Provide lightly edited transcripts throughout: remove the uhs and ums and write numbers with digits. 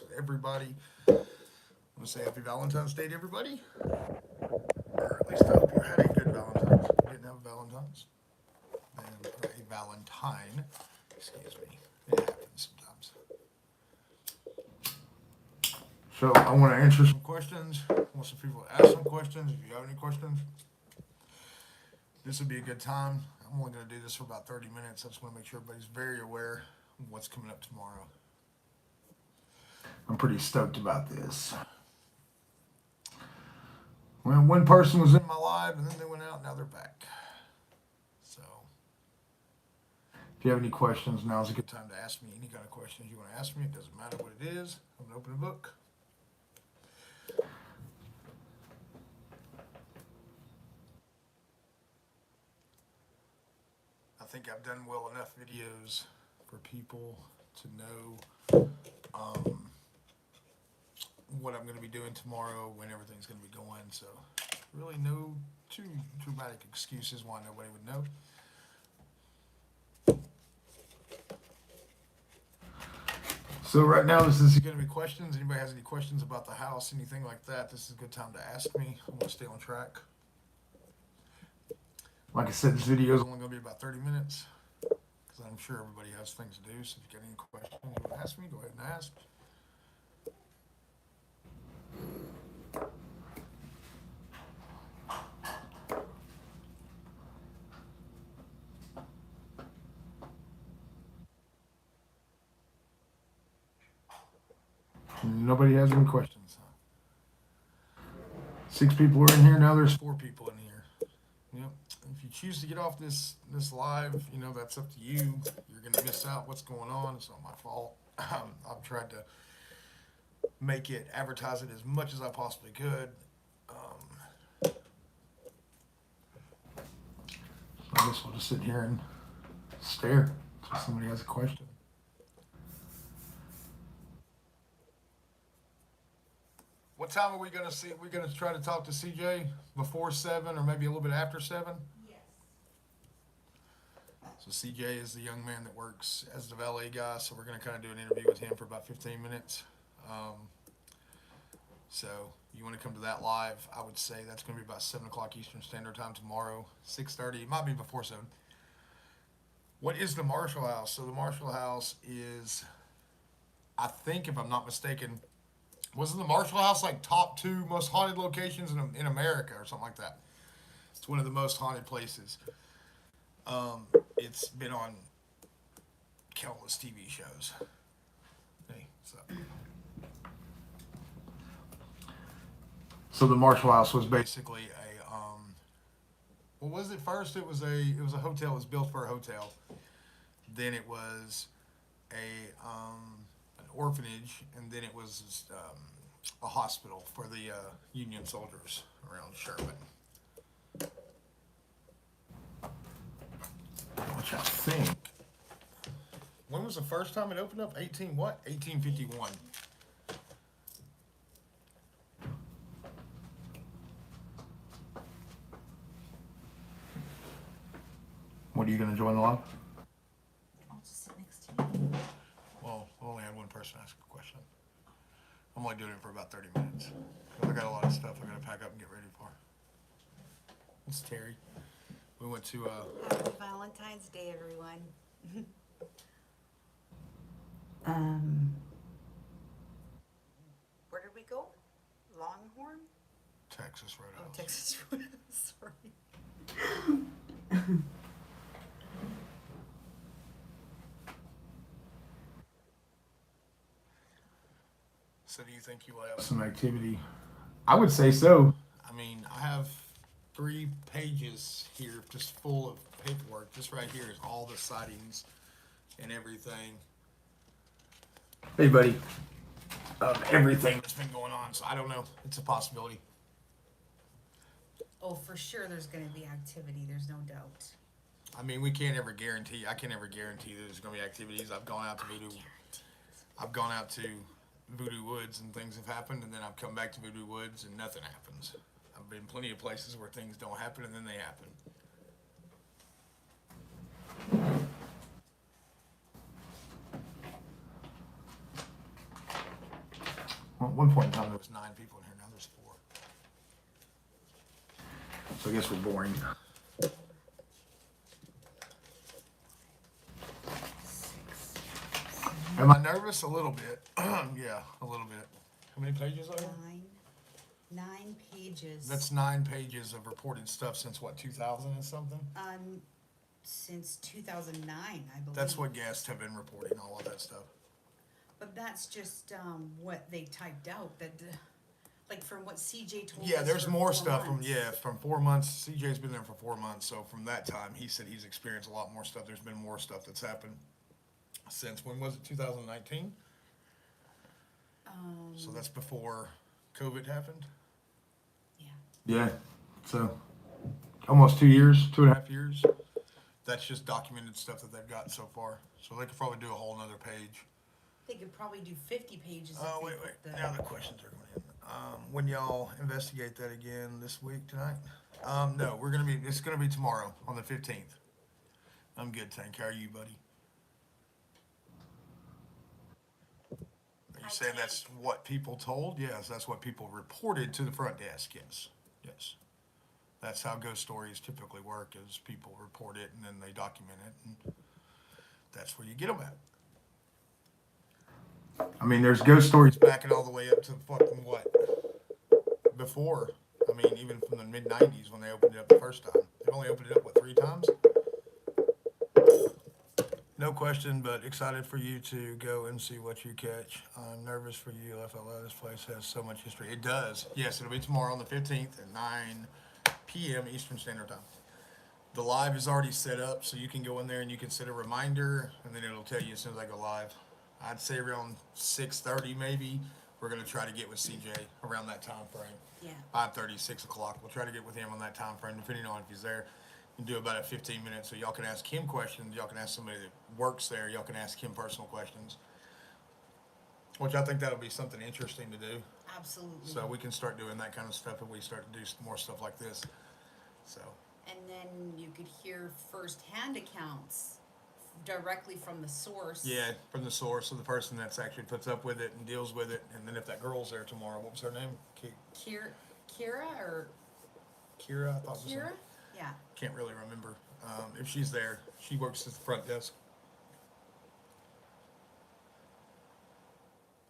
with everybody. I want to say happy Valentine's Day to everybody. Or at least I hope you had a good Valentine's. If you didn't have a Valentine's, then or a Valentine. Excuse me. It happens sometimes. So I want to answer some questions. I want some people to ask some questions. If you have any questions, this would be a good time. I'm only going to do this for about 30 minutes. I just want to make sure everybody's very aware of what's coming up tomorrow. I'm pretty stoked about this. Well, one person was in my live and then they went out, now they're back. So, if you have any questions, now's a good time to ask me any kind of questions you want to ask me. It doesn't matter what it is. I'm going to open a book. I think I've done well enough videos for people to know what I'm going to be doing tomorrow, when everything's going to be going. So, really no too dramatic excuses why nobody would know. So right now, this is going to be questions. Anybody has any questions about the house, anything like that, this is a good time to ask me. I'm going to stay on track. Like I said, this video is only going to be about 30 minutes because I'm sure everybody has things to do. So if you got any questions you want to ask me, go ahead and ask. Nobody has any questions. 6 people are in here now. There's 4 people in here. Yep. If you choose to get off this live, that's up to you. You're gonna miss out what's going on. It's not my fault. I've tried to make it, advertise it as much as I possibly could. I guess we'll just sit here and stare until somebody has a question. What time are we gonna see? We're gonna try to talk to CJ before 7 or maybe a little bit after 7. Yes. So CJ is the young man that works as the valet guy. So we're gonna kind of do an interview with him for about 15 minutes. So you want to come to that live? I would say that's gonna be about 7 o'clock Eastern Standard Time tomorrow. 6:30. It might be before 7. What is the Marshall House? So the Marshall House is, I think, if I'm not mistaken, wasn't the Marshall House like top 2 most haunted locations in America or something like that? It's one of the most haunted places. It's been on countless TV shows. Hey, what's up? So the Marshall House was basically a what was it first? It was a hotel. It was built for a hotel. Then it was an orphanage, and then it was a hospital for the Union soldiers around Sherman. Which I think. When was the first time it opened up? 1851. What, are you going to join the live? I'll just sit next to you. Well, I only had one person ask a question. I'm only doing it for about 30 minutes. I got a lot of stuff I got to pack up and get ready for. It's Terry. We went to Happy Valentine's Day, everyone. Where did we go? Longhorn? Texas Roadhouse. Oh, Texas Roadhouse. Sorry. So do you think you will have some activity? I would say so. I mean, I have 3 pages here just full of paperwork. This right here is all the sightings and everything. Hey, buddy. Everything that's been going on. So I don't know. It's a possibility. Oh, for sure there's going to be activity. There's no doubt. I mean, we can't ever guarantee. I can't ever guarantee that there's going to be activities. I've gone out to Voodoo Woods and things have happened, and then I've come back to Voodoo Woods and nothing happens. I've been plenty of places where things don't happen and then they happen. Well, at one point in time, there was 9 people in here. Now there's 4. So I guess we're boring. Am I nervous? A little bit. Yeah, a little bit. How many pages are there? 9 pages. That's 9 pages of reported stuff since what, 2000 and something? Since 2009, I believe. That's what guests have been reporting, all of that stuff. But that's just what they typed out. That, like from what CJ told us. Yeah, there's for more 4 stuff months. from 4 months. CJ's been there for 4 months, so from that time, he said he's experienced a lot more stuff. There's been more stuff that's happened since, when was it, 2019? So that's before COVID happened? Yeah. Yeah, so almost 2 years, 2.5 years. That's just documented stuff that they've got so far. So they could probably do a whole nother page. They could probably do 50 pages. Oh, if wait. they put Now the questions are going in. When y'all investigate that again this week, tonight? No, it's gonna be tomorrow on the 15th. I'm good, Tank. How are you, buddy? Are you Hi, saying Tank. that's what people told? Yes, that's what people reported to the front desk. Yes, yes. That's how ghost stories typically work, is people report it and then they document it, and that's where you get them at. I mean, there's ghost stories backing all the way up to fucking what? Before. I mean, even from the mid-90s when they opened it up the first time. They've only opened it up, what, 3 times? No question, but excited for you to go and see what you catch. I'm nervous for you, FLO. This place has so much history. It does. Yes, it'll be tomorrow on the 15th at 9 p.m. Eastern Standard Time. The live is already set up, so you can go in there and you can set a reminder, and then it'll tell you as soon as I go live. I'd say around 6:30 maybe. We're going to try to get with CJ around that time frame. Yeah. 5:30, 6 o'clock. We'll try to get with him on that time frame, depending on if he's there. You can do about a 15 minutes, so y'all can ask him questions. Y'all can ask somebody that works there. Y'all can ask him personal questions, which I think that'll be something interesting to do. Absolutely. So we can start doing that kind of stuff if we start to do more stuff like this. So. And then you could hear firsthand accounts directly from the source. Yeah, from the source of the person that's actually puts up with it and deals with it. And then if that girl's there tomorrow, what was her name? Kira or Kira, I thought it was. Kira? Yeah. Can't really remember. If she's there, she works at the front desk.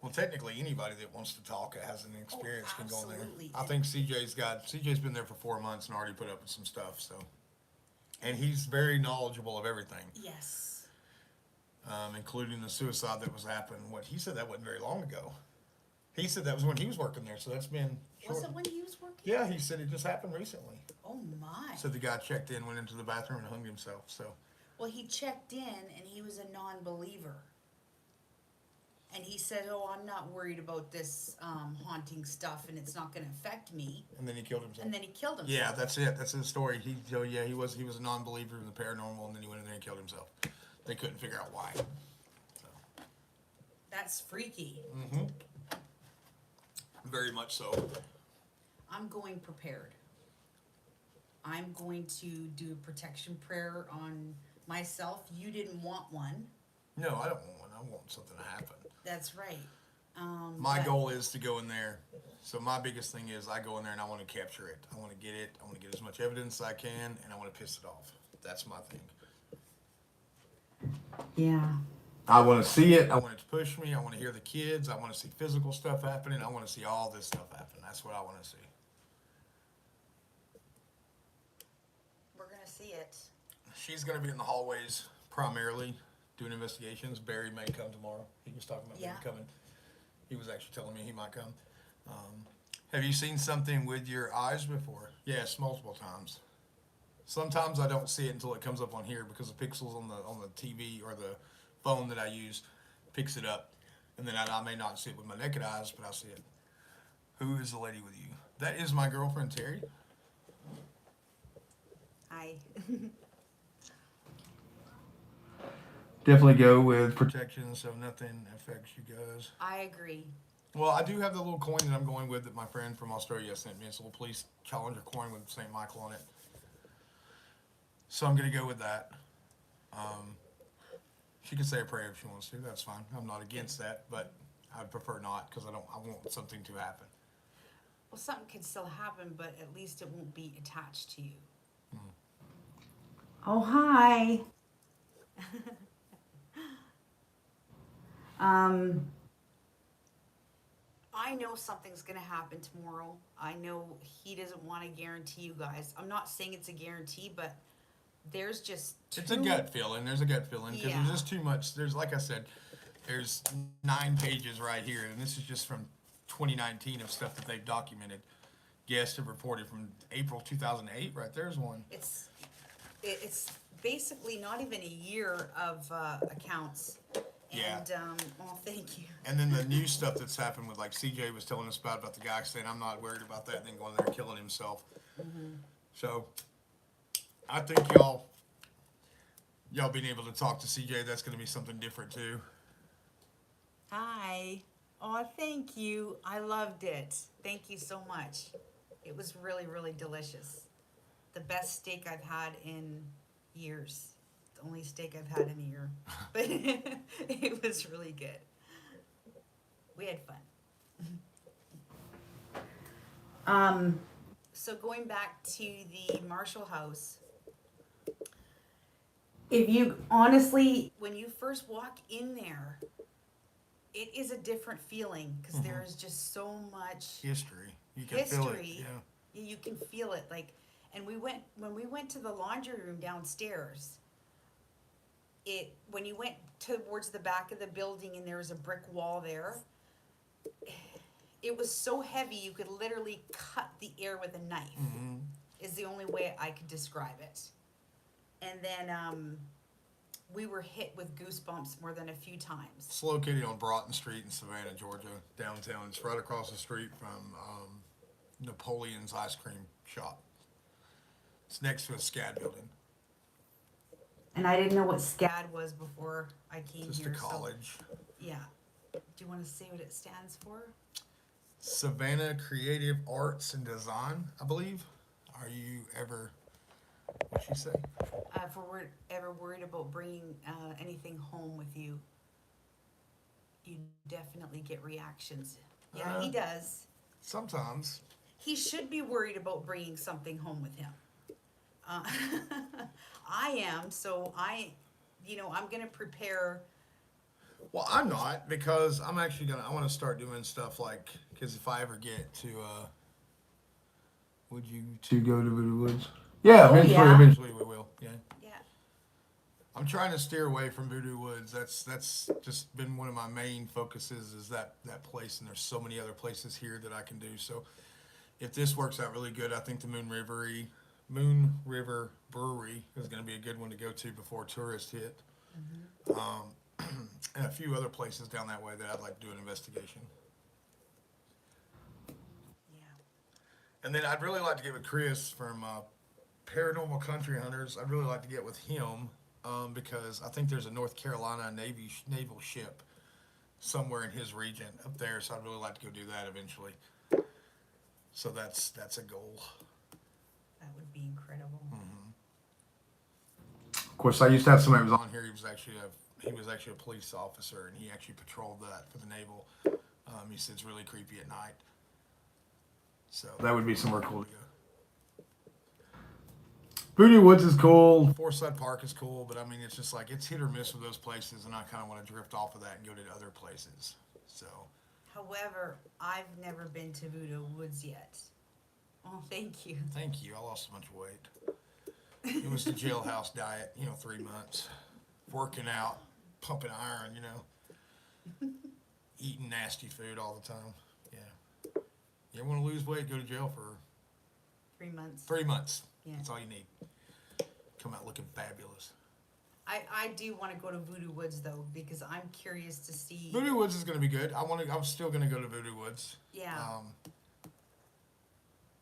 Well, technically, anybody that wants to talk has an experience can go in there. absolutely. I think CJ's been there for 4 months and already put up with some stuff. So, and he's very knowledgeable of everything. Yes. Including the suicide that was happening. What he said that wasn't very long ago. He said that was when he was working there, so that's been short. Was it when he was working? Yeah, he said it just happened recently. Oh my. So the guy checked in, went into the bathroom, and hung himself. So Well, he checked in and he was a non-believer. And he said, "Oh, I'm not worried about this haunting stuff, and it's not going to affect me." and then he killed himself. And then he killed himself. Yeah, that's it. That's his story. He was a non-believer in the paranormal, and then he went in there and killed himself. They couldn't figure out why. So. That's freaky. Mm-hmm. Very much so. I'm going prepared. I'm going to do a protection prayer on myself. You didn't want one. No, I don't want one. I want something to happen. That's right. My but- goal is to go in there. So my biggest thing is I go in there and I want to capture it. I want to get it. I want to get as much evidence as I can, and I want to piss it off. That's my thing. Yeah. I want to see it. I want it to push me. I want to hear the kids. I want to see physical stuff happening. I want to see all this stuff happen. That's what I want to see. We're going to see it. She's going to be in the hallways primarily doing investigations. Barry may come tomorrow. He was talking about maybe coming. He was actually telling me he might come. Have you seen something with your eyes before? Yes, multiple times. Sometimes I don't see it until it comes up on here because the pixels on the TV or the phone that I use picks it up, and then I may not see it with my naked eyes, but I see it. Who is the lady with you? That is my girlfriend Terry. Hi. Definitely go with protection so nothing affects you guys. I agree. Well, I do have the little coin that I'm going with that my friend from Australia sent me. It's a little police challenger coin with St. Michael on it. So I'm going to go with that. She can say a prayer if she wants to. That's fine. I'm not against that, but I'd prefer not because I want something to happen. Well, something could still happen, but at least it won't be attached to you. Oh, hi. Um, I know something's gonna happen tomorrow. I know he doesn't want to guarantee you guys. I'm not saying it's a guarantee, but there's just It's a gut feeling. There's a gut feeling because Yeah. there's just too much. There's, like I said, there's 9 pages right here, and this is just from 2019 of stuff that they've documented. Guests have reported from April 2008. Right there's one. It's basically not even a year of accounts. Yeah. And well, thank you. And then the new stuff that's happened with, like, CJ was telling us about the guy saying, I'm not worried about that, and then going there and killing himself. So I think y'all being able to talk to CJ, that's going to be something different too. Hi. Oh, thank you. I loved it. Thank you so much. It was really, really delicious. The best steak I've had in years. The only steak I've had in a year. But it was really good. We had fun. So going back to the Marshall house, if you honestly, when you first walk in there, it is a different feeling because there is just so much History. You can feel it. history. Yeah. You can feel it. Like, and when we went to the laundry room downstairs, when you went towards the back of the building and there was a brick wall there, it was so heavy you could literally cut the air with a knife. Is the only way I could describe it. And then we were hit with goosebumps more than a few times. It's located on Broughton Street in Savannah, Georgia, downtown. It's right across the street from Napoleon's ice cream shop. It's next to a SCAD building. and I didn't know what SCAD was before I came Just a here. college. So, yeah. Do you want to say what it stands for? Savannah Creative Arts and Design, I believe. Are you ever, what'd she say? If we're ever worried about bringing anything home with you, you definitely get reactions. Yeah, he does. Sometimes. He should be worried about bringing something home with him. I am, so I'm gonna prepare. Well, I'm not, because I'm actually I want to start doing stuff like, because if I ever get to, would you to go to Voodoo Woods? Yeah, Oh, eventually, yeah. eventually we will, yeah. Yeah. I'm trying to steer away from Voodoo Woods. That's just been one of my main focuses is that place, and there's so many other places here that I can do. So if this works out really good, I think the Moon River Brewery is going to be a good one to go to before tourists hit. And a few other places down that way that I'd like to do an investigation. Yeah. And then I'd really like to get with Chris from Paranormal Country Hunters. I'd really like to get with him because I think there's a North Carolina naval ship somewhere in his region up there. So I'd really like to go do that eventually. So that's a goal. That would be incredible. Of course, I used to have somebody who was on here. He was actually a police officer, and he actually patrolled that for the naval. He said it's really creepy at night. So that would be somewhere cool to go. Voodoo Woods is cool. Forsyth Park is cool, but I mean, it's just like it's hit or miss with those places, and I kind of want to drift off of that and go to other places. So. However, I've never been to Voodoo Woods yet. Oh, thank you. Thank you. I lost a bunch of weight. It was the jailhouse diet, 3 months. Working out, pumping iron, eating nasty food all the time. Yeah. You ever want to lose weight, go to jail for 3 months. 3 months. Yeah. That's all you need. Come out looking fabulous. I do want to go to Voodoo Woods though because I'm curious to see. Voodoo Woods is going to be good. I'm still going to go to Voodoo Woods. Yeah.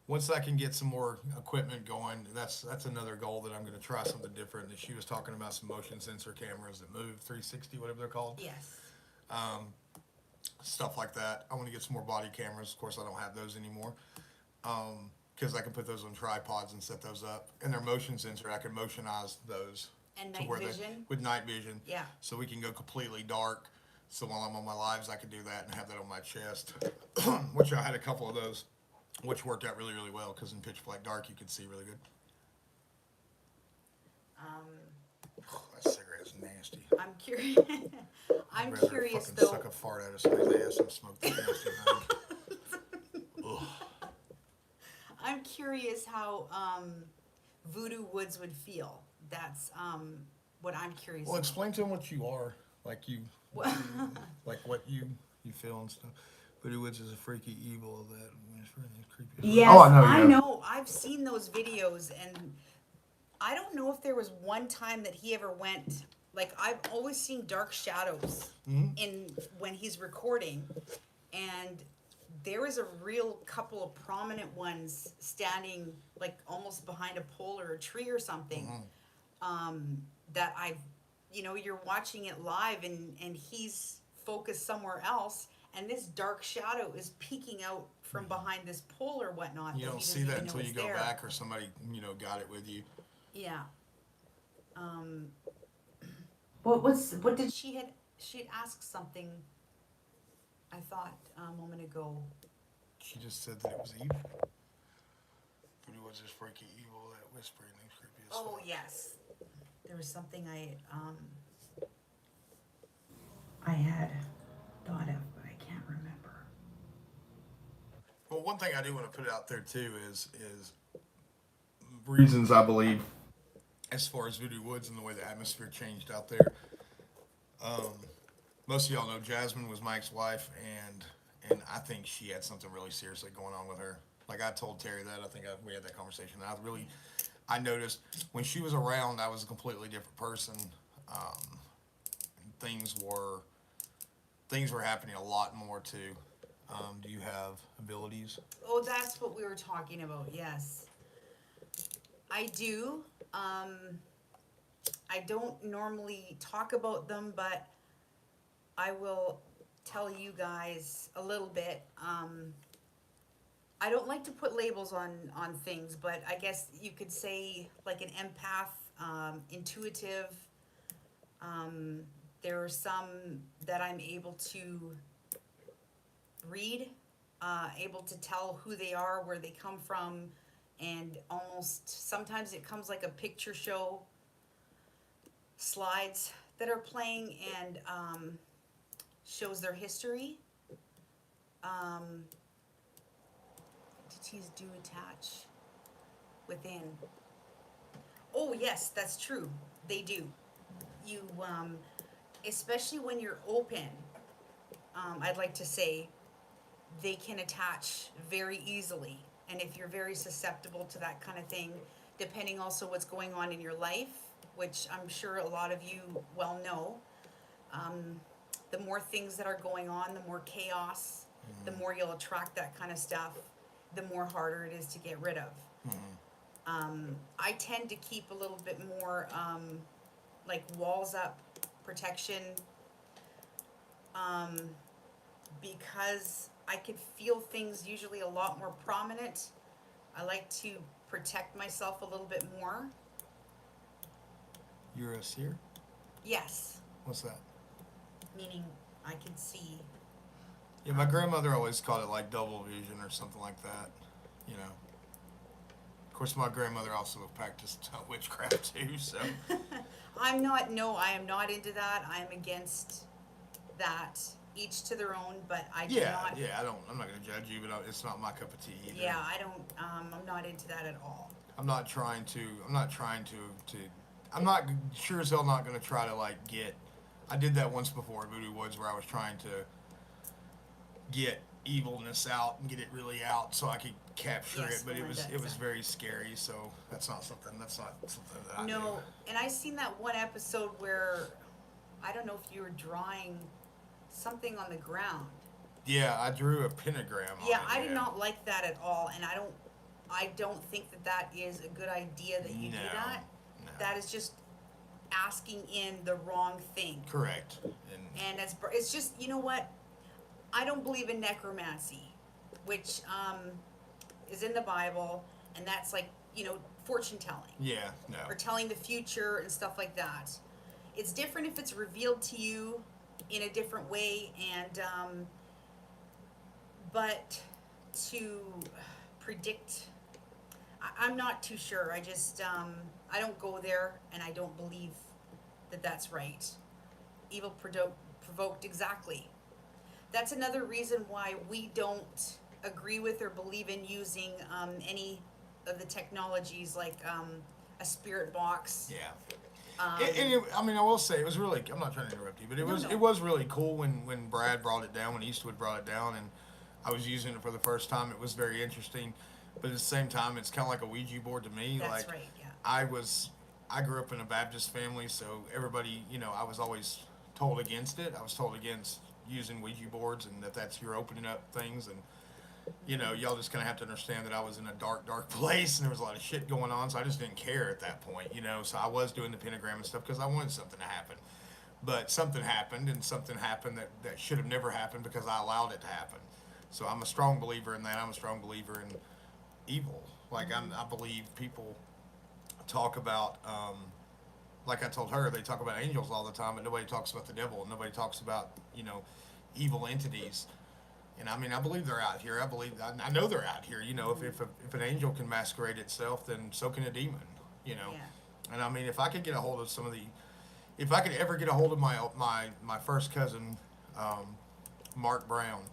Once I can get some more equipment going, that's another goal that I'm going to try something different. That she was talking about some motion sensor cameras that move 360, whatever they're called. Yes. Stuff like that. I want to get some more body cameras. Of course, I don't have those anymore. Because I can put those on tripods and set those up. And they're motion sensor. I can motionize those. And to night where vision. with night vision. Yeah. So we can go completely dark. So while I'm on my lives, I could do that and have that on my chest, which I had a couple of those, which worked out really, really well because in pitch black dark you could see really good. That cigarette is nasty. I'm curious. I'm I'd rather curious fucking though. suck a fart out of somebody's ass and smoke the nasty thing. Ugh. I'm curious how Voodoo Woods would feel. That's what I'm curious Well, about. explain to them what you are, like you, What- like what you feel and stuff. Voodoo Woods is a freaky evil that is really creepy. Yes, Oh, I know. I Yeah. No, I've seen those videos, and I don't know if there was one time that he ever went. Like, I've always seen dark shadows in when he's recording, and there is a real couple of prominent ones standing like almost behind a pole or a tree or something. That I've, you're watching it live, and he's focused somewhere else, and this dark shadow is peeking out from behind this pole or whatnot. You that don't he see doesn't that even know until you is go there. back or somebody, got it with you. Yeah. what did She had asked something, I thought, a moment ago. She just said that it was evil. Voodoo Woods is freaky evil, that whispering is creepy as Oh fuck. yes, there was something I I had thought of, but I can't remember. Well, one thing I do want to put out there too is reasons I believe as far as Voodoo Woods and the way the atmosphere changed out there. Most of y'all know Jasmine was Mike's wife, and I think she had something really seriously going on with her. Like I told Terry that, I think we had that conversation. I noticed when she was around, I was a completely different person. Things were happening a lot more too. Do you have abilities? oh, that's what we were talking about. Yes, I do. I don't normally talk about them, but I will tell you guys a little bit. I don't like to put labels on things, but I guess you could say like an empath, intuitive. There are some that I'm able to read, able to tell who they are, where they come from, and almost sometimes it comes like a picture show, slides that are playing, and shows their history. Entities do attach within. Oh yes, that's true. They do. You, especially when you're open, I'd like to say, they can attach very easily. And if you're very susceptible to that kind of thing, depending also what's going on in your life, which I'm sure a lot of you well know, the more things that are going on, the more chaos, the more you'll attract that kind of stuff, the more harder it is to get rid of. I tend to keep a little bit more like walls up, protection, because I could feel things usually a lot more prominent. I like to protect myself a little bit more. You're a seer? Yes, What's that? meaning I can see. Yeah, my grandmother always called it like double vision or something like that. Of course, my grandmother also practiced witchcraft too, so. I am not into that. I'm against that. Each to their own, but I do not. Yeah, I'm not gonna judge you, but it's not my cup of tea either. Yeah, I don't. I'm not into that at all. I'm not sure as hell not gonna try to like get. I did that once before at Voodoo Woods where I was trying to get evilness out and get it really out so I could capture Yes, it, but it was Melinda, very scary. So that's not something that I do. No, and I seen that one episode where I don't know if you were drawing something on the ground. Yeah, I drew a pentagram. Yeah, on it, I did not like that at all, and I don't think that is a good idea that you do that. No. That is just asking in the wrong thing. Correct. And it's just, you know what? I don't believe in necromancy, which is in the Bible, and that's like, fortune telling. Yeah, no. Or telling the future and stuff like that. It's different if it's revealed to you in a different way, and but to predict, I'm not too sure. I just I don't go there, and I don't believe that that's right. Evil provoked, exactly. That's another reason why we don't agree with or believe in using any of the technologies like a spirit box. Yeah. Um, I mean, I will say it was really. I'm not trying to interrupt you, but No, no. it was really cool when Brad brought it down, when Eastwood brought it down, and I was using it for the first time. It was very interesting, but at the same time, it's kind of like a Ouija board to me. That's Like right, yeah. I grew up in a Baptist family, so everybody, I was always told against it. I was told against using Ouija boards, and that's you're opening up things, and y'all just kind of have to understand that I was in a dark, dark place, and there was a lot of shit going on, so I just didn't care at that point. So I was doing the pentagram and stuff because I wanted something to happen. But something happened, and something happened that should have never happened because I allowed it to happen. So I'm a strong believer in that. I'm a strong believer in evil. Like, I believe people talk about, like I told her, they talk about angels all the time, but nobody talks about the devil, and nobody talks about, evil entities. And I mean, I believe they're out here. I know they're out here. If an angel can masquerade itself, then so can a demon. Yeah. And I mean, if I could get a hold of if I could ever get a hold of my first cousin, Mark Brown.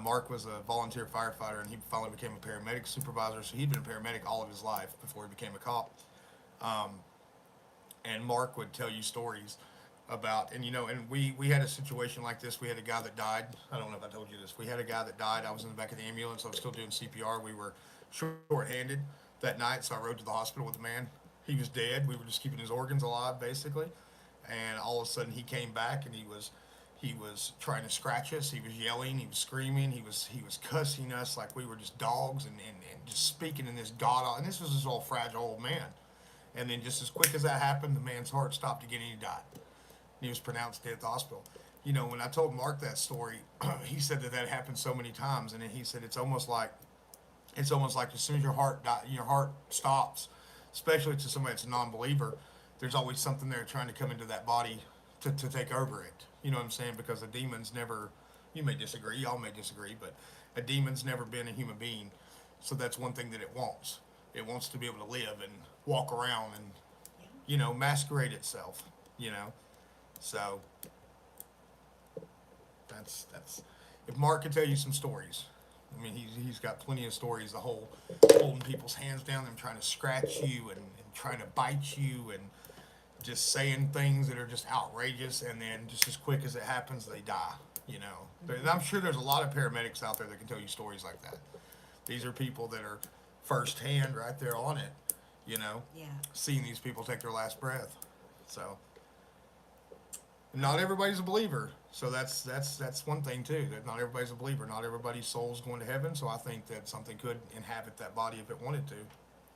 Mark was a volunteer firefighter, and he finally became a paramedic supervisor. So he'd been a paramedic all of his life before he became a cop. Um, and Mark would tell you stories about, and we had a situation like this. We had a guy that died. I don't know if I told you this. We had a guy that died. I was in the back of the ambulance. I was still doing CPR. We were short-handed that night, so I rode to the hospital with the man. He was dead. We were just keeping his organs alive, basically. And all of a sudden, he came back, and he was trying to scratch us. He was yelling. He was screaming. He was cussing us like we were just dogs, and just speaking in this god. And this was this old fragile old man. And then just as quick as that happened, the man's heart stopped again, and he died. He was pronounced dead at the hospital. When I told Mark that story, he said that happened so many times, and then he said it's almost like as soon as your heart stops, especially to somebody that's a non-believer, there's always something there trying to come into that body to take over it. You know what I'm saying? Because a demon's never. You may disagree, y'all may disagree, but a demon's never been a human being. So that's one thing that it wants. It wants to be able to live and walk around and masquerade itself. So that's if Mark could tell you some stories. I mean, he's got plenty of stories. The whole holding people's hands down, them trying to scratch you and trying to bite you and just saying things that are just outrageous, and then just as quick as it happens, they die. And I'm sure there's a lot of paramedics out there that can tell you stories like that. These are people that are firsthand, right there on it. Yeah. Seeing these people take their last breath. So. Not everybody's a believer, so that's one thing too. That not everybody's a believer. Not everybody's soul's going to heaven. So I think that something could inhabit that body if it wanted to.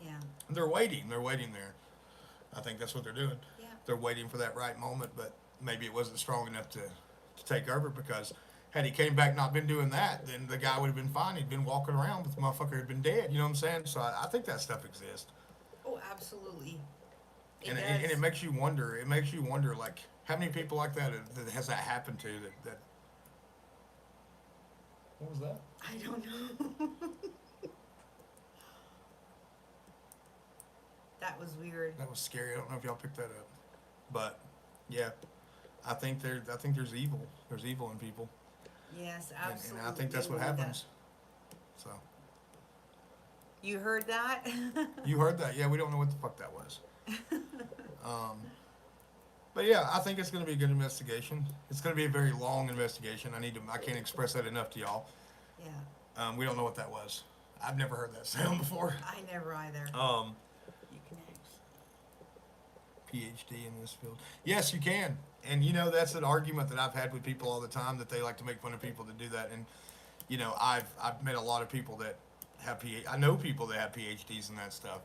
Yeah. They're waiting. They're waiting there. I think that's what they're doing. Yeah. They're waiting for that right moment, but maybe it wasn't strong enough to take over, because had he came back not been doing that, then the guy would have been fine. He'd been walking around, but the motherfucker had been dead. You know what I'm saying? So I think that stuff exists. Oh, absolutely. And it makes you wonder. It makes you wonder, like, how many people like that has that happened to? That what was that? I don't know. That was weird. That was scary. I don't know if y'all picked that up, but yeah, I think there's evil. There's evil in people, Yes, absolutely. and I think that's what happens. So You heard that? you heard that? Yeah, we don't know what the fuck that was. But yeah, I think it's going to be a good investigation. It's going to be a very long investigation. I can't express that enough to y'all. Yeah. We don't know what that was. I've never heard that sound before. I never either. You can PhD in this field. Yes, you can. And that's an argument that I've had with people all the time, that they like to make fun of people that do that. And I've met a lot of people that have I know people that have PhDs in that stuff,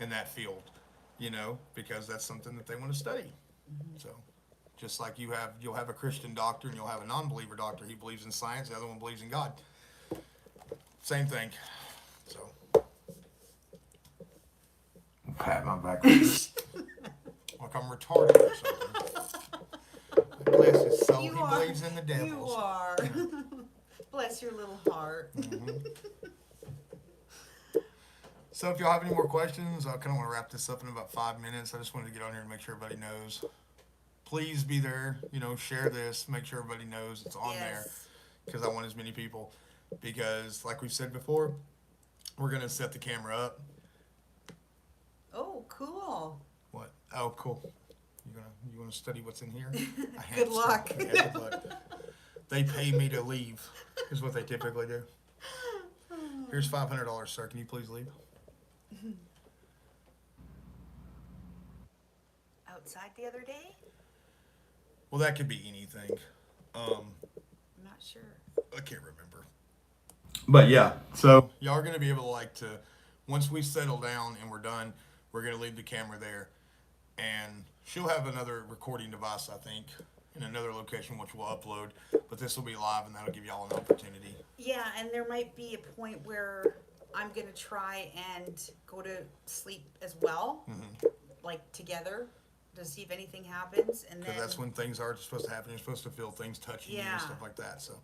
in that field, because that's something that they want to study. So, just like you'll have a Christian doctor and you'll have a non-believer doctor. He believes in science, the other one believes in God. Same thing. So, pat my back like I'm retarded or something. Bless his soul. You He are. believes in the devils. You are. Bless your little heart. So if y'all have any more questions, I kind of want to wrap this up in about 5 minutes. I just wanted to get on here and make sure everybody knows. Please be there. Share this. Make sure everybody knows it's on there, Yes. because I want as many people. Because like we said before, we're gonna set the camera up. Oh, cool. What? Oh, cool. You wanna study what's in here? I have Good luck. stuff. Yeah, good luck. They pay me to leave, is what they typically do. Here's $500, sir. Can you please leave? Outside the other day? Well, that could be anything. I'm not sure. I can't remember. But yeah, so y'all are gonna be able to once we settle down and we're done, we're gonna leave the camera there, and she'll have another recording device, I think, in another location which we'll upload. But this will be live, and that'll give y'all an opportunity. Yeah, and there might be a point where I'm gonna try and go to sleep as well, like together, to see if anything happens, and then Because that's when things are supposed to happen. You're supposed to feel things touching you Yeah. and stuff like that. So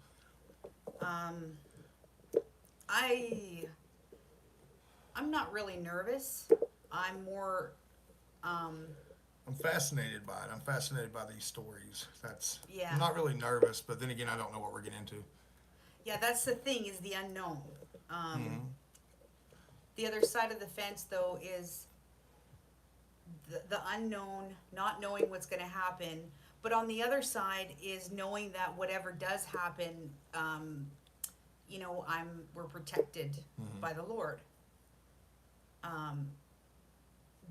I'm not really nervous. I'm more I'm fascinated by it. I'm fascinated by these stories. Yeah. I'm not really nervous, but then again, I don't know what we're getting into. Yeah, that's the thing, is the unknown. The other side of the fence, though, is the unknown, not knowing what's going to happen. But on the other side is knowing that whatever does happen, we're protected by the Lord.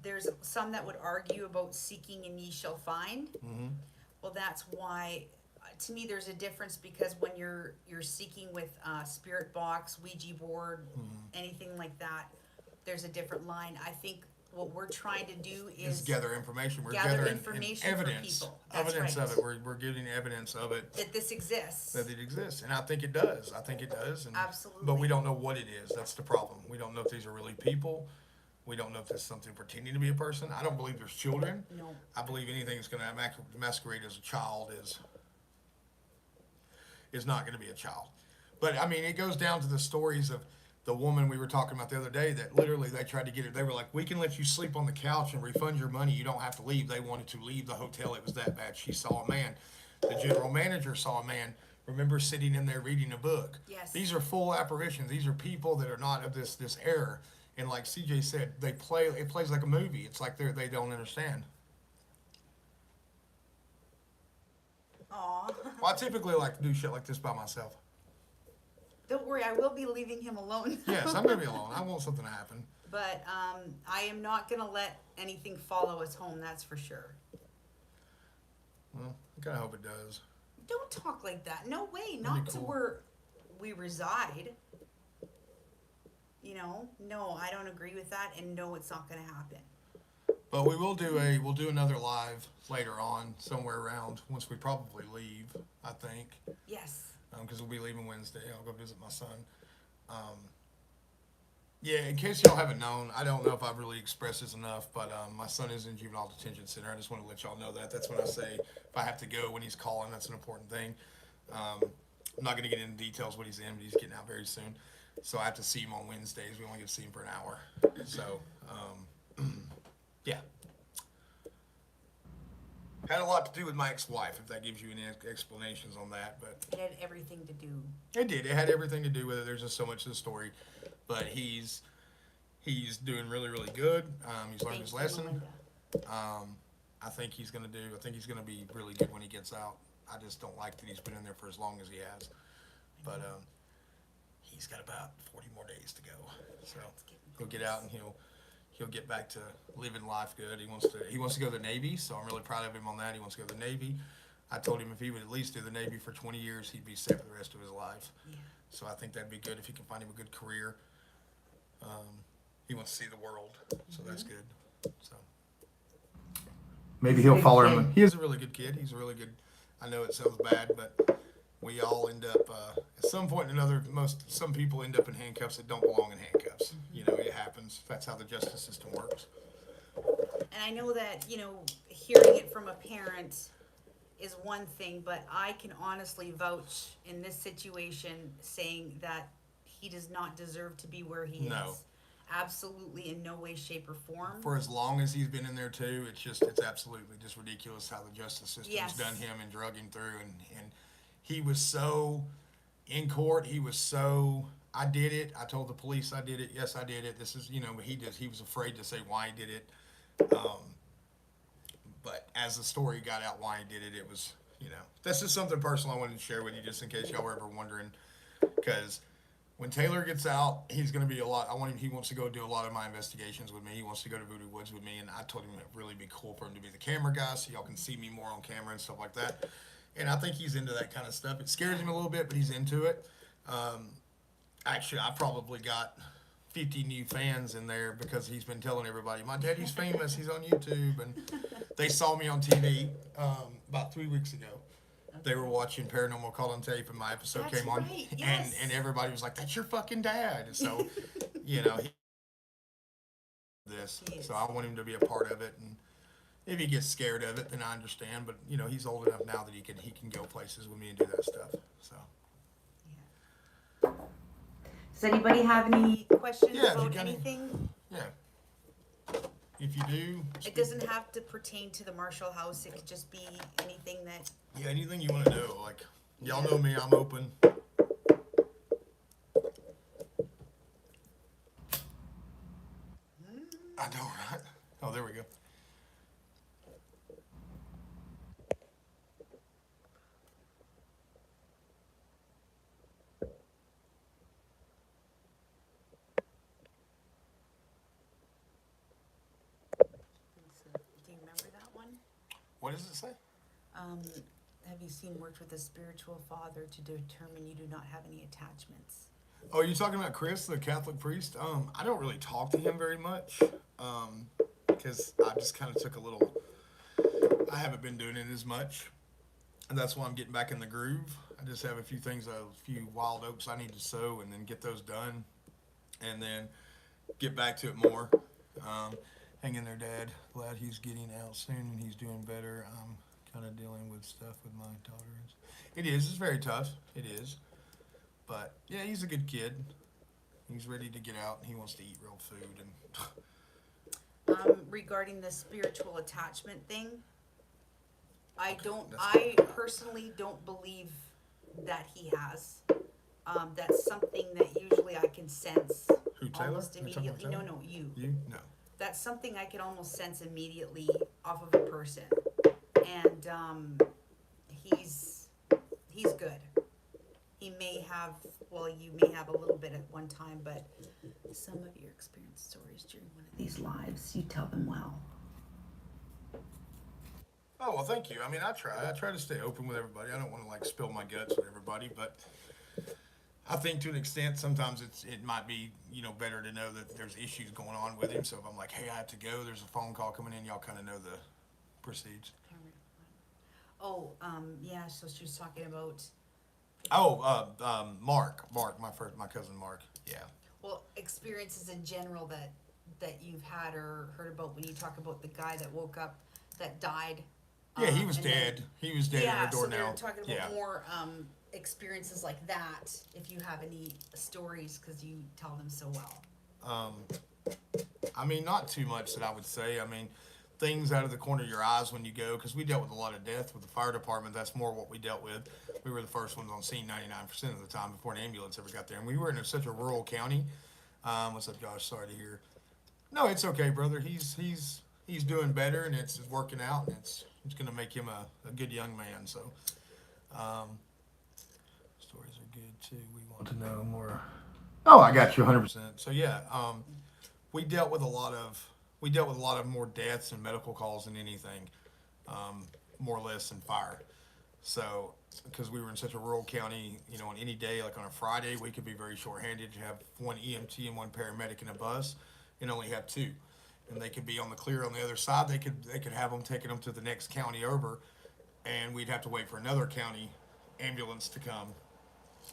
There's some that would argue about seeking and ye shall find. Well, that's why, to me, there's a difference, because when you're seeking with spirit box, Ouija board, anything like that, there's a different line. I think what we're trying to do is gather information. We're gather gathering information evidence. for people. That's Evidence right. of it. We're getting evidence of it. That this exists. That it exists. And I think it does. And, Absolutely. But we don't know what it is. That's the problem. We don't know if these are really people. We don't know if there's something pretending to be a person. I don't believe there's children. No. I believe anything that's going to masquerade as a child is not going to be a child. But I mean, it goes down to the stories of the woman we were talking about the other day that literally they tried to get her. They were like, we can let you sleep on the couch and refund your money. You don't have to leave. They wanted to leave the hotel. It was that bad. She saw a man. The general manager saw a man. Remember, sitting in there reading a book. Yes. These are full apparitions. These are people that are not of this era. And like CJ said, it plays like a movie. It's like they don't understand. Aw. Well, I typically like to do shit like this by myself. Don't worry, I will be leaving him alone. Yes, I'm going to be alone. I want something to happen. But I am not going to let anything follow us home, that's for sure. Well, I kind of hope it does. Don't talk like that. No way. That'd Not be to cool. where we reside. No, I don't agree with that, and no, it's not going to happen. But we'll do another live later on, somewhere around, once we probably leave, I think. Yes. Because we'll be leaving Wednesday. I'll go visit my son. Yeah, in case y'all haven't known, I don't know if I've really expressed this enough, but my son is in juvenile detention center. I just want to let y'all know that. That's when I say if I have to go when he's calling, that's an important thing. I'm not going to get into details what he's in, but he's getting out very soon. So I have to see him on Wednesdays. We only get to see him for an hour. So, yeah. Had a lot to do with my ex-wife, if that gives you any explanations on that. But It had everything to do. it did. It had everything to do with it. There's just so much to the story. But he's doing really, really good. He's learned his lesson. Melinda. I think he's going to be really good when he gets out. I just don't like that he's been in there for as long as he has. But he's got about 40 more days to go. So he'll get out and he'll get back to living life good. He wants to go to the Navy, so I'm really proud of him on that. He wants to go to the Navy. I told him if he would at least do the Navy for 20 years, he'd be set for the rest of his life. Yeah. So I think that'd be good if he can find him a good career. He wants to see the world, so that's good. So maybe he'll Good follow kid. him. He is a really good kid. He's a really good. I know it sounds bad, but we all end up at some point or another. Some people end up in handcuffs that don't belong in handcuffs. It happens. That's how the justice system works. And I know that, hearing it from a parent, is one thing, but I can honestly vouch in this situation saying that he does not deserve to be where he No. is. Absolutely in no way, shape, or form. For as long as he's been in there too, it's absolutely just ridiculous how the justice system's Yes. done him and drug him through, and he was so in court. He was so, I did it. I told the police I did it. Yes, I did it. This is, but he was afraid to say why he did it. But as the story got out why he did it, it was, that's just something personal I wanted to share with you, just in case y'all were ever wondering. Because when Taylor gets out, he's going to be a lot. He wants to go do a lot of my investigations with me. He wants to go to Voodoo Woods with me, and I told him it'd really be cool for him to be the camera guy, so y'all can see me more on camera and stuff like that. And I think he's into that kind of stuff. It scares him a little bit, but he's into it. Actually, I probably got 50 new fans in there because he's been telling everybody, my daddy's famous, he's on YouTube. And they saw me on TV about 3 weeks ago. They were watching Paranormal Call on Tape, and my episode That's came on. right, yes. And everybody was like, that's your fucking dad. And so, he, this. He is. So I want him to be a part of it. And if he gets scared of it, then I understand. But, he's old enough now that he can go places with me and do that stuff. So. Does anybody have any questions Yeah, if you about got any- anything? Yeah. If you do, It doesn't have to pertain to the Marshall House. It could just be anything that. yeah, anything you want to know, like y'all know me, I'm open. I know, right? Oh, there we go. Do you remember that one? What does it say? Have you seen Worked with a Spiritual Father to determine you do not have any attachments? Oh, are you talking about Chris, the Catholic priest? I don't really talk to him very much, because I just kind of took a little. I haven't been doing it as much, and that's why I'm getting back in the groove. I just have a few wild oats I need to sow, and then get those done, and then get back to it more. Hang in there, Dad. Glad he's getting out soon and he's doing better. I'm kind of dealing with stuff with my daughter. It is. It's very tough. It is. But yeah, he's a good kid. He's ready to get out and he wants to eat real food. And Regarding the spiritual attachment thing, I that's- personally don't believe that he has. That's something that usually I can sense Who, Taylor? almost Are you talking about immediately. No, Taylor? you. You? No. That's something I can almost sense immediately off of a person. And he's good. You may have a little bit at one time, but some of your experience stories during one of these lives, you tell them well. Oh, well, thank you. I mean, I try to stay open with everybody. I don't want to spill my guts with everybody, but I think to an extent, sometimes it might be, better to know that there's issues going on with him. So if I'm like, hey, I have to go, there's a phone call coming in, y'all kind of know the proceeds. Oh, yeah, so she was talking about, Mark, my cousin Mark. Yeah. well, experiences in general that you've had or heard about when you talk about the guy that woke up, that died. Yeah, he was and then- dead. He was dead Yeah, in the door so now. they're talking about Yeah. more experiences like that, if you have any stories, because you tell them so well. I mean, not too much that I would say. I mean, things out of the corner of your eyes when you go, because we dealt with a lot of death with the fire department. That's more what we dealt with. We were the first ones on scene 99% of the time before an ambulance ever got there. And we were in such a rural county. What's up, Josh? Sorry to hear. No, it's okay, brother. He's doing better, and it's working out, and it's going to make him a good young man. So, stories are good too. We want to know more. Oh, I got you 100%. So yeah, we dealt with a lot of more deaths and medical calls than anything, more or less than fire. So, because we were in such a rural county, on any day, like on a Friday, we could be very short-handed to have one EMT and one paramedic in a bus, and only have two. And they could be on the clear on the other side. They could have them taking them to the next county over, and we'd have to wait for another county ambulance to come.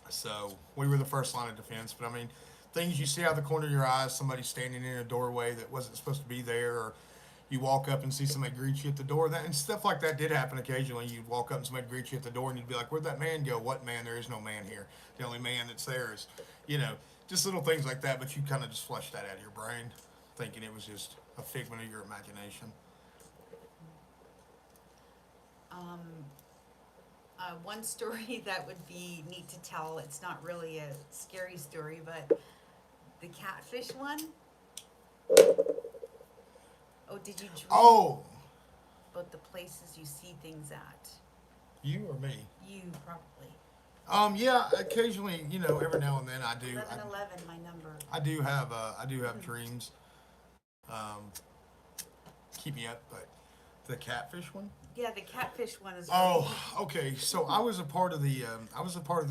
So we were the first line of defense. But I mean, things you see out of the corner of your eyes, somebody standing in a doorway that wasn't supposed to be there, or You walk up and see somebody greet you at the door. That and stuff like that did happen occasionally. You'd walk up and somebody greet you at the door, and you'd be like, "Where'd that man go? What man? There is no man here. The only man that's there is, you know, just little things like that." But you kind of just flush that out of your brain, thinking it was just a figment of your imagination. Um, one story that would be neat to tell. It's not really a scary story, but the catfish one. Oh, did you dream Oh, about the places you see things at? you or me? You probably. Yeah. Occasionally, every now and then I do. 1111, my number. I do have dreams. Um, keep me up, but the catfish one. Yeah, the catfish one is. Oh, okay. So I was a part of the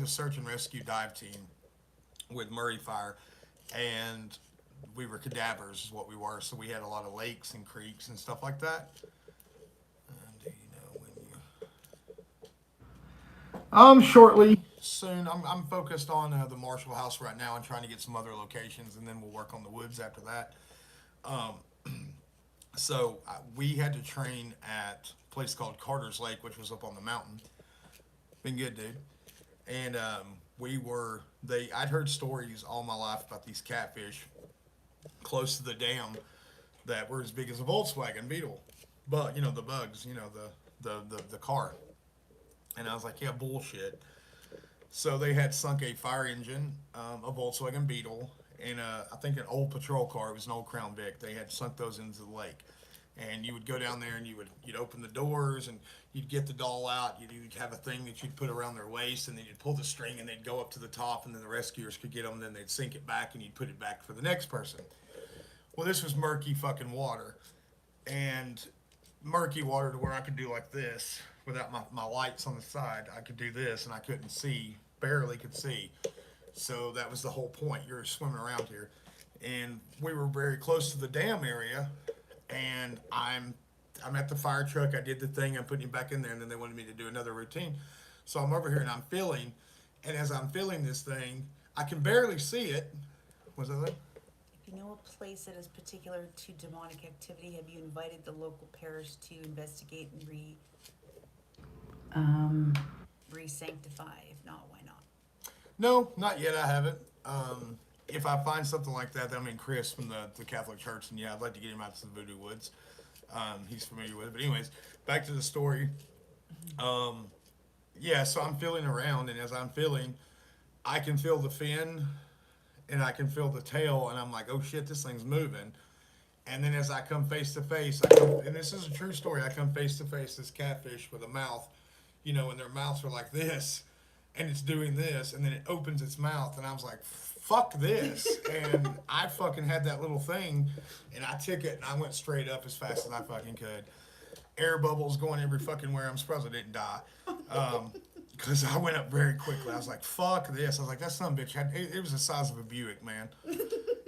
search and rescue dive team with Murray Fire, and we were cadavers, is what we were. So we had a lot of lakes and creeks and stuff like that. Do you know when you? Shortly. Soon. I'm focused on the Marshall House right now and trying to get some other locations, and then we'll work on the woods after that. Um, so we had to train at a place called Carter's Lake, which was up on the mountain. Been good, dude. And I'd heard stories all my life about these catfish close to the dam that were as big as a Volkswagen Beetle. But, the bugs, the car. And I was like, yeah, bullshit. So they had sunk a fire engine, a Volkswagen Beetle, and I think an old patrol car. It was an old Crown Vic. They had sunk those into the lake, and you would go down there and you'd open the doors and you'd get the doll out. You'd have a thing that you'd put around their waist, and then you'd pull the string and they'd go up to the top, and then the rescuers could get them. And then they'd sink it back, and you'd put it back for the next person. Well, this was murky fucking water, and murky water to where I could do like this without my lights on the side. I could do this, and I couldn't see, barely could see. So that was the whole point. You're swimming around here, and we were very close to the dam area, and I'm at the fire truck. I did the thing. I'm putting him back in there, and then they wanted me to do another routine. So I'm over here, and I'm feeling, and as I'm feeling this thing, I can barely see it. Was that it? If you know a place that is particular to demonic activity, have you invited the local parish to investigate and re-sanctify? If not, why not? No, not yet. I haven't. If I find something like that, then I'm in Chris from the Catholic Church, and yeah, I'd like to get him out to the Voodoo Woods. He's familiar with it. But anyways, back to the story. Yeah, so I'm feeling around, and as I'm feeling, I can feel the fin, and I can feel the tail, and I'm like, oh shit, this thing's moving. And then as I come face to face, and this is a true story, I come face to face this catfish with a mouth, and their mouths are like this, and it's doing this, and then it opens its mouth, and I was like, fuck this. And I fucking had that little thing, and I took it, and I went straight up as fast as I fucking could. Air bubbles going every fucking where. I'm surprised I didn't die. Because I went up very quickly. I was like, fuck this. I was like, that son of a bitch, it was the size of a Buick, man.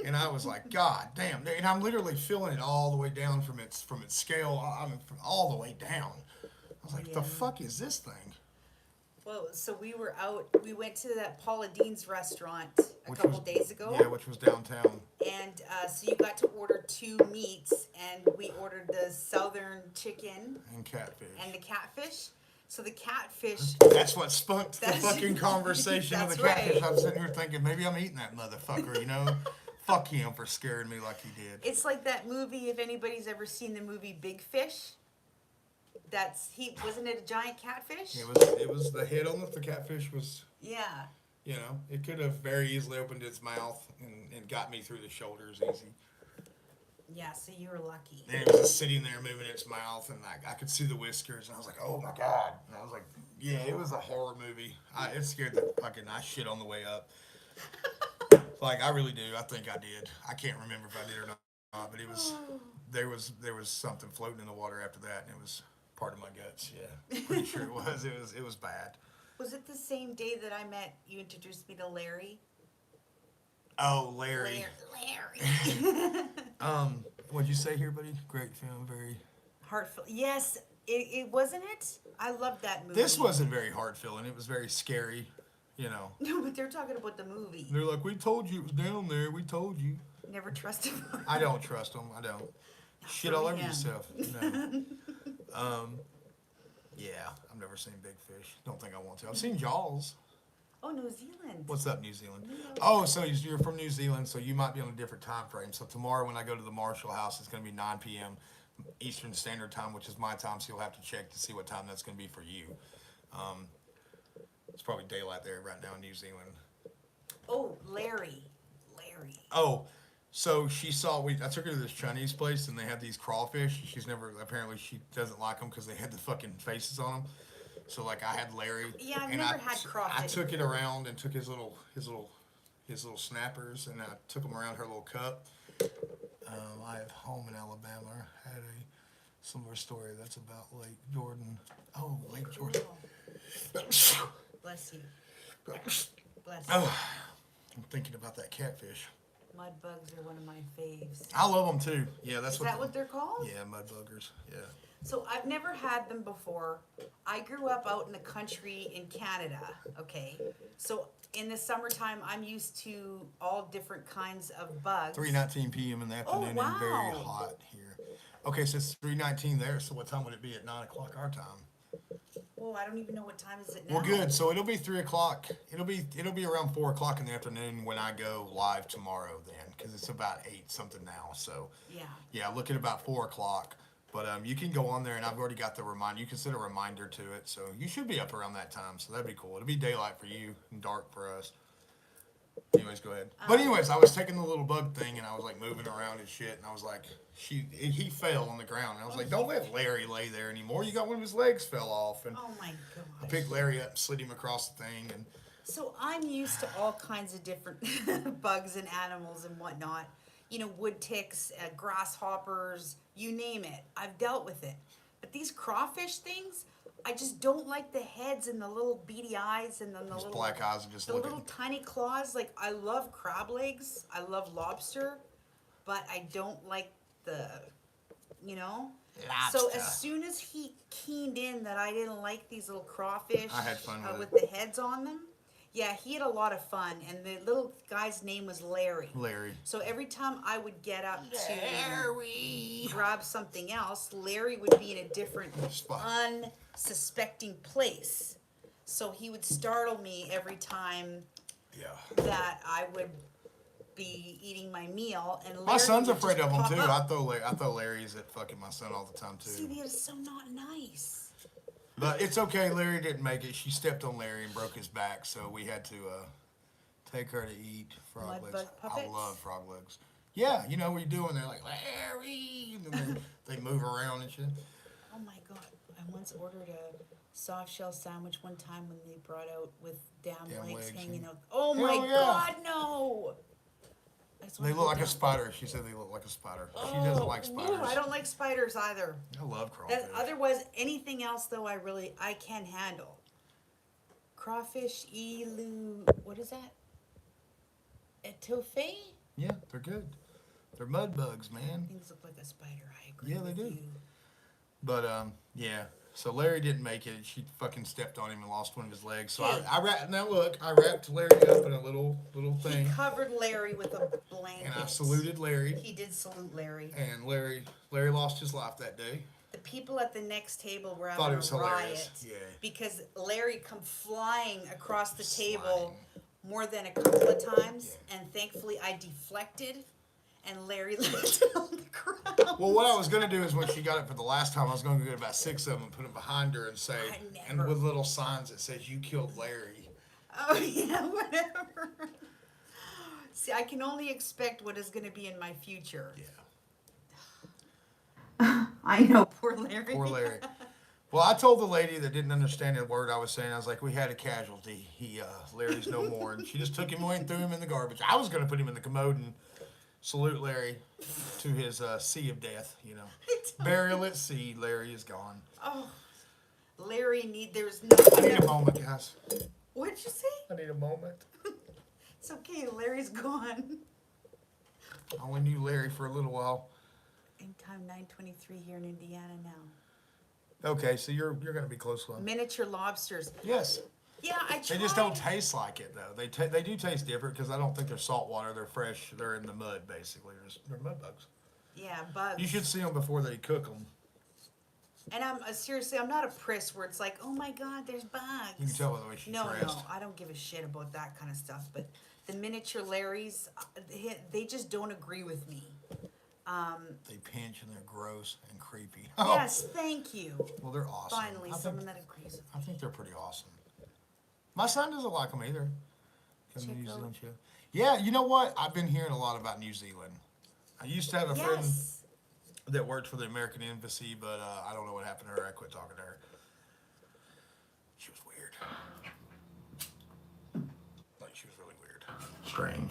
And I was like, God damn. And I'm literally feeling it all the way down from its scale. I mean, from all the way down. I was like, Yeah. the fuck is this thing? Well, so we went to that Paula Dean's restaurant a Which couple was- days ago. Yeah, which was downtown. And so you got to order 2 meats, and we ordered the southern chicken And catfish. and the catfish. So the catfish, That's what spunked the That's- fucking conversation of the that's catfish. right. I was sitting here thinking, maybe I'm eating that motherfucker, Fuck him for scaring me like he did. it's like that movie, if anybody's ever seen the movie Big Fish. Wasn't it a giant catfish? It was the head on the catfish was, Yeah. it could have very easily opened its mouth and got me through the shoulders easy. Yeah, so you were lucky. And it was just sitting there moving its mouth, and I could see the whiskers, and I was like, oh my God. And I was like, yeah, it was a horror movie. It scared the fucking shit on the way up. Like, I really do. I think I did. I can't remember if I did or not, but there was something floating in the water after that, and it was part of my guts. Yeah, pretty sure it was. It was bad. Was it the same day that you introduced me to Larry? Oh, Larry. Larry. What'd you say here, buddy? Great film, very. Heartfelt. Yes, it wasn't it? I loved that movie. This wasn't very heart filling. It was very scary. No, but they're talking about the movie. They're like, we told you it was down there. We told you. Never trust him. I don't trust them. I don't. shit for all over him. yourself. No. Yeah, I've never seen big fish. Don't think I want to. I've seen Jaws. Oh, New Zealand. What's up, New Zealand? No. Oh, so you're from New Zealand, so you might be on a different time frame. So tomorrow when I go to the Marshall House, it's going to be 9 p.m. Eastern Standard Time, which is my time, so you'll have to check to see what time that's going to be for you. It's probably daylight there right now in New Zealand. Oh, Larry. Oh, so I took her to this Chinese place, and they had these crawfish. Apparently she doesn't like them because they had the fucking faces on them. So like I had Larry. Yeah, I've and never had crawfish. I took it around and took his little snappers, and I took them around her little cup. I have home in Alabama. I had a similar story that's about Lake Jordan. Oh, Lake Jordan. Bless you. Bless you. Oh, I'm thinking about that catfish. Mud bugs are one of my faves. I love them too. Yeah, that's Is that what they're called? Yeah, mud buggers. Yeah. So I've never had them before. I grew up out in the country in Canada, okay? So in the summertime, I'm used to all different kinds of bugs. 3:19 p.m. in the afternoon wow. and very hot here. Okay, so it's 3:19 there, so what time would it be at 9 o'clock our time? Well, I don't even know what time is it now. Well, good. So it'll be 3 o'clock. It'll be around 4 o'clock in the afternoon when I go live tomorrow then, because it's about 8 something now. So yeah, look at about 4 o'clock. But you can go on there, and I've already got the reminder. You can set a reminder to it, so you should be up around that time. So that'd be cool. It'll be daylight for you and dark for us. Anyways, go ahead. But anyways, I was taking the little bug thing, and I was like moving around and shit, and I was like, he fell on the ground, and I was like, don't let Larry lay there anymore. You got one of his legs fell off, and Oh my I gosh. picked Larry up, slid him across the thing, and So I'm used to all kinds of different bugs and animals and whatnot. You know, wood ticks, grasshoppers, you name it. I've dealt with it. But these crawfish things, I just don't like the heads and the little beady eyes and then the his little black eyes are just the looking. little tiny claws. Like I love crab legs, I love lobster, but I don't like the, you know. So Lobster. as soon as he keened in that I didn't like these little crawfish I had fun with with the heads on them, yeah, he had a lot of fun. And the little guy's name was Larry. Larry. So every time I would get up Larry. to grab something else, Larry would be in a different, Spot. unsuspecting place. So he would startle me every time Yeah. that I would be eating my meal. And Larry My son's would afraid just of them pop too. up. I throw Larry's at fucking my son all the time too. See, that is so not nice. But it's okay. Larry didn't make it. She stepped on Larry and broke his back, so we had to take her to eat frog Mud legs. bug I puppets? love frog legs. Yeah, you know what you're doing. They're like Larry, and then they move around and shit. Oh my god! I once ordered a soft shell sandwich one time when they brought out with damn legs legs hanging and- out. Oh Hell my yeah. god, no! I just They wanna look go like a down. spider. She said they look like a spider. She doesn't like Oh, spiders. ooh, I don't like spiders either. I love crawfish. Otherwise, anything else though, I can handle. Crawfish, elu, what is that? Etouffee? Yeah, they're good. They're mud bugs, man. Things look like a spider. I agree. Yeah, they with do. you. But yeah. So Larry didn't make it. She fucking stepped on him and lost one of his legs. So Hey. I wrapped. Now look, I wrapped Larry up in a little He thing, covered Larry with a blanket. and I saluted Larry. He did salute Larry. And Larry lost his life that day. The people at the next table were Thought having it was a riot hilarious. Yeah. because Larry come flying across the table Sliding. more than a couple of times, Yeah. and thankfully I deflected, and Larry landed on the ground. Well, what I was gonna do is when she got it for the last time, I was gonna get about 6 of them and put them behind her and say, I and never- with little signs that says "You killed Larry." Oh yeah, whatever. See, I can only expect what is going to be in my future. Yeah. I know. Poor Larry. Poor Larry. Well, I told the lady that didn't understand a word I was saying. I was like, "We had a casualty. Larry's no more." And she just took him away and threw him in the garbage. I was gonna put him in the commode and salute Larry to his sea of death. You know, burial at sea. Larry is gone. Oh, Larry there's I need a no. moment, guys. What'd you say? I need a moment. It's okay. Larry's gone. I only knew Larry for a little while. In time 9:23 here in Indiana now. Okay, so you're gonna be close to him. Miniature lobsters. Yes. Yeah, I tried. They just don't taste like it though. They do taste different because I don't think they're salt water. They're fresh. They're in the mud basically. They're mud bugs. Yeah, bugs. You should see them before they cook them. And I'm seriously, I'm not a priss where it's like, oh my god, there's bugs. You can tell by the way she's No, dressed. I don't give a shit about that kind of stuff. But the miniature Larrys, they just don't agree with me. They pinch and they're gross and creepy. Yes, thank you. Well, they're awesome. Finally, someone that agrees with I me. think they're pretty awesome. My son doesn't like them either. Come to New Chico. Zealand show. Yeah, you know what? I've been hearing a lot about New Zealand. I used to have a friend Yes. that worked for the American Embassy, but I don't know what happened to her. I quit talking to her. She was weird. Like, she was really weird. Strange.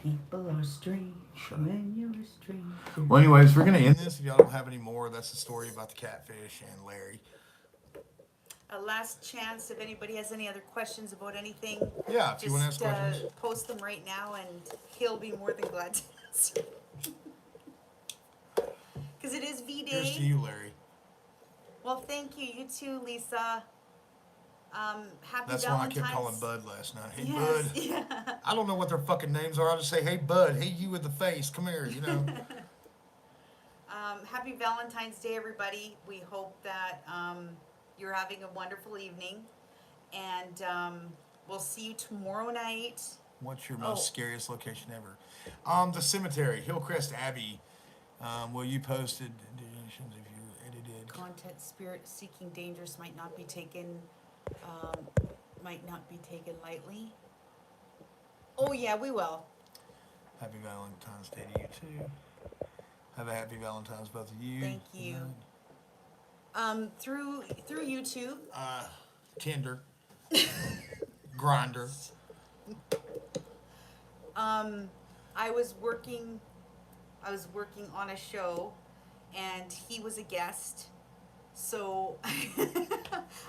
People are strange when you're a stranger. Well, anyways, we're going to end this. If y'all don't have any more, that's the story about the catfish and Larry. A last chance if anybody has any other questions about anything. Yeah, if you want to ask questions. Post them right now and he'll be more than glad to answer. Because it is V-Day. Here's to you, Larry. Well, thank you. You too, Lisa. Happy That's why I Valentine's. kept calling Bud last night. Hey, Yes, Bud. yeah. I don't know what their fucking names are. I'll just say, hey, Bud. Hey, you with the face. Come here, you know. Happy Valentine's Day, everybody. We hope that you're having a wonderful evening. And we'll see you tomorrow night. What's your most scariest location ever? The cemetery, Hillcrest Abbey. Well, you posted donations if you edited. Content spirit seeking dangerous might not be taken lightly. Oh yeah, we will. Happy Valentine's Day to you too. Have a happy Valentine's, both of you. Thank you. Through YouTube. Tinder. Grinder. I was working on a show and he was a guest. So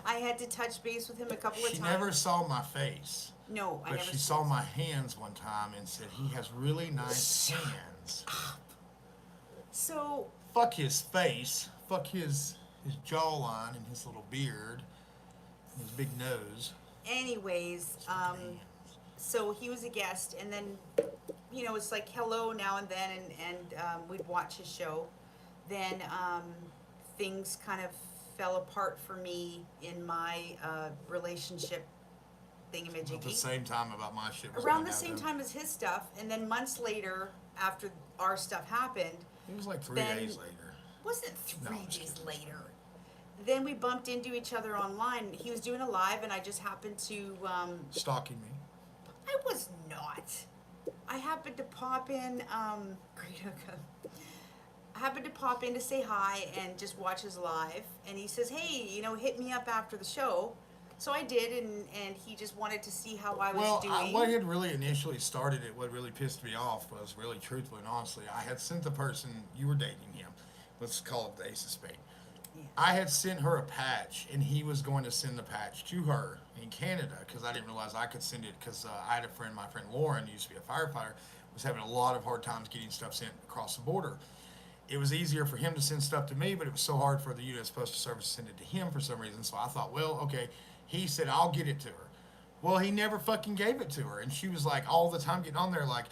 I had to touch base with him a couple of times. She never saw my face. No, I But never she saw my hands one time and said he has really nice hands. So Fuck his face. Fuck his jawline and his little beard. And his big nose. anyways, so he was a guest and then it's like hello now and then and we'd watch his show. Then things kind of fell apart for me in my relationship thingamajiggy. At the same time about my shit was Around going the down, same though. time as his stuff, and then months later, after our stuff happened, It was like 3 then- days later. wasn't No, 3 I'm just days kidding. later. Then we bumped into each other online. He was doing a live, and I just happened to. Stalking me. I was not. I happened to pop in. Great hookup. I happened to pop in to say hi and just watch his live, and he says, "Hey, hit me up after the show." So I did, and he just wanted to see how I was Well, doing. what had really initially started it, what really pissed me off was really truthfully and honestly, I had sent the person, you were dating him, let's call it the Ace of Spades. Yeah. I had sent her a patch, and he was going to send the patch to her in Canada because I didn't realize I could send it because I had a friend, my friend Lauren, who used to be a firefighter, was having a lot of hard times getting stuff sent across the border. It was easier for him to send stuff to me, but it was so hard for the U.S. Postal Service to send it to him for some reason. So I thought, well, okay. He said, I'll get it to her. Well, he never fucking gave it to her. And she was like, all the time getting on there, like,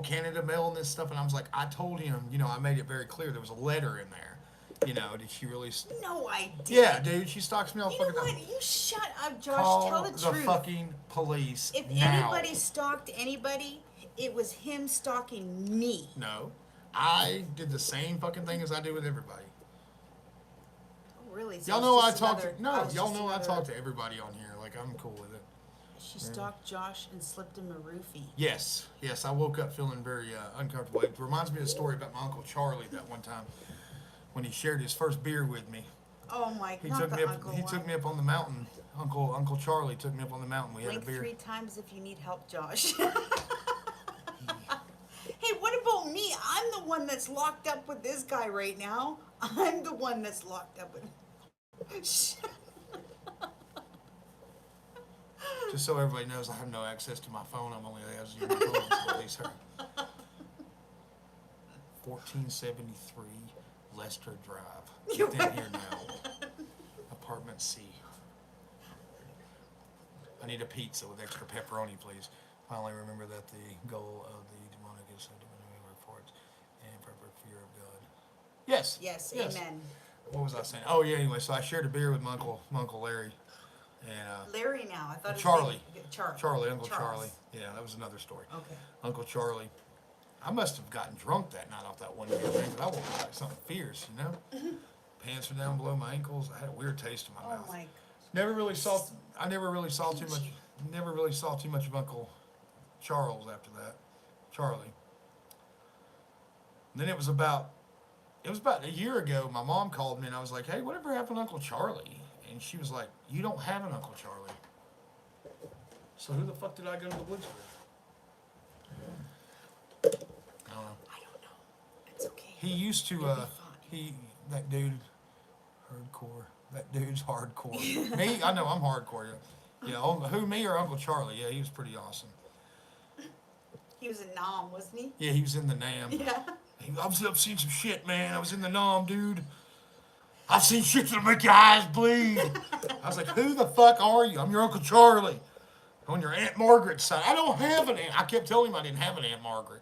Canada mail and this stuff. And I was like, I told him, I made it very clear. There was a letter in there. Did she really? No, I didn't. Yeah, dude, she stalks me all You the know fucking what? time. You shut up, Josh. Call Tell the truth. fucking police If now. anybody stalked anybody, it was him stalking me. No. I did the same fucking thing as I do with everybody. Oh, really? So Y'all it's know I just talk another- to, no, was y'all just know I another- talk to everybody on here. Like, I'm cool with it. She stalked Josh and slipped him a roofie. Yes, I woke up feeling very uncomfortable. It reminds me of a story about my Uncle Charlie that one time when he shared his first beer with me. Oh my He god, took the me up. uncle He one. took me up on the mountain. Uncle Charlie took me up on the mountain. We had Blink a beer. 3 times if you need help, Josh. Hey, what about me? I'm the one that's locked up with this guy right now. I'm the one that's locked up with. Just so everybody knows, I have no access to my phone. I'm only able to use my phone until at least her. 1473 Lester Drive. Get in here now. Apartment C. I need a pizza with extra pepperoni, please. Finally, remember that the goal of the demonic is to reports. And proper fear of God. Yes. Yes, Yes. amen. What was I saying? Oh yeah. Anyway, so I shared a beer with my uncle Larry, and Larry now. I thought his Charlie. name- Charlie, Uncle Charles. Charlie. Yeah, that was another story. Okay. Uncle Charlie. I must have gotten drunk that night off that one beer, man, but I woke up like something fierce, you know. Pants were down below my ankles. I had a weird taste in my Oh mouth. my. Never really saw. I never really saw too much. Never really saw too much of Uncle Charles after that. Charlie. And then it was about a year ago. My mom called me and I was like, "Hey, whatever happened to Uncle Charlie?" And she was like, "You don't have an Uncle Charlie." So who the fuck did I go to the woods with? I don't know. I don't know. It's okay. He used to. You'll be fine. That dude. Hardcore. That dude's hardcore. Me, I know I'm hardcore. Yeah, who, me or Uncle Charlie? Yeah, he was pretty awesome. He was a nom, wasn't he? Yeah, he was in the NAM. Yeah. I've seen some shit, man. I was in the NAM, dude. I've seen shit that'll make your eyes bleed. I was like, who the fuck are you? I'm your Uncle Charlie. On your Aunt Margaret's side. I don't have an aunt. I kept telling him I didn't have an Aunt Margaret.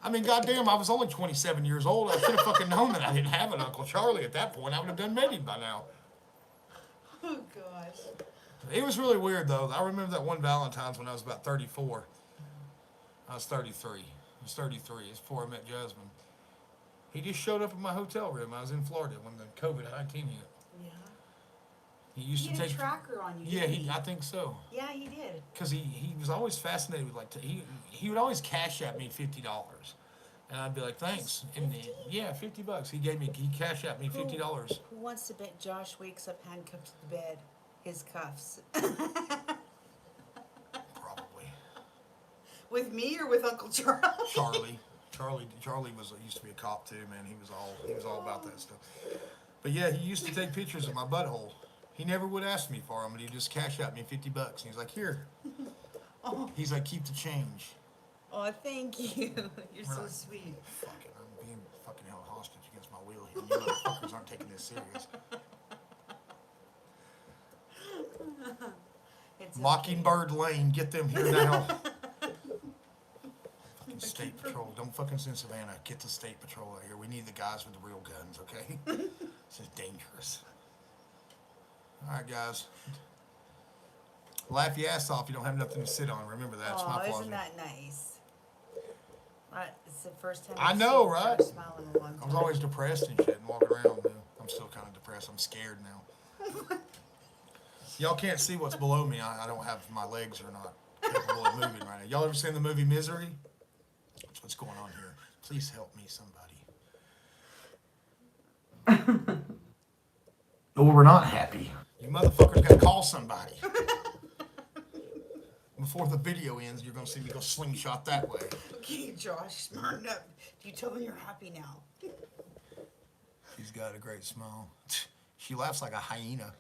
I mean, goddamn, I was only 27 years old. I should have fucking known that I didn't have an Uncle Charlie at that point. I would have done met him by now. Oh gosh. It was really weird, though. I remember that one Valentine's when I was about 34. I was 33. I was 33. It's before I met Jasmine. He just showed up at my hotel room. I was in Florida when the COVID-19 hit. Yeah. He used He to had a take. tracker on you. Yeah, didn't I think so. Yeah, he did. Because he was always fascinated with he would always cash at me $50, and I'd be like thanks, and yeah, $50. He cashed at me $50. Who wants to bet Josh wakes up handcuffed to the bed? His cuffs. Probably. With me or with Uncle Charlie? Charlie used to be a cop too, man. He was all about that stuff. But yeah, he used to take pictures of my butthole. He never would ask me for them, but he'd just cash out me $50, and he's like, here. Oh. He's like, keep the change. Oh, thank you. You're so Right. sweet. Fuck it, I'm being fucking held hostage against my will here. You motherfuckers aren't taking this serious. It's Mockingbird Lane, get them here now. Fucking State Patrol. Don't fucking send Savannah. Get the State Patrol out here. We need the guys with the real guns, okay? This is dangerous. Alright, guys. Laugh your ass off. You don't have nothing to sit on. Remember that. It's my Oh, fault. isn't that nice? It's the first time I I've know, seen right? Josh smile in a long I was time. always depressed and shit and walking around. I'm still kind of depressed. I'm scared now. Y'all can't see what's below me. I don't have, my legs are not capable of moving right now. Y'all ever seen the movie Misery? That's what's going on here. Please help me, somebody. Well, we're not happy. You motherfuckers gotta call somebody. Before the video ends, you're gonna see me go slingshot that way. Okay, Josh, smarten up. You tell them you're happy now. She's got a great smile. She laughs like a hyena.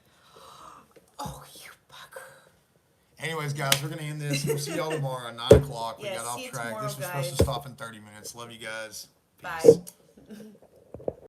Oh, you bugger. Anyways, guys, we're gonna end this. We'll see y'all tomorrow at 9 o'clock. We Yeah, got off see you track. tomorrow, This was guys. supposed to stop in 30 minutes. Love you guys. Bye. Peace.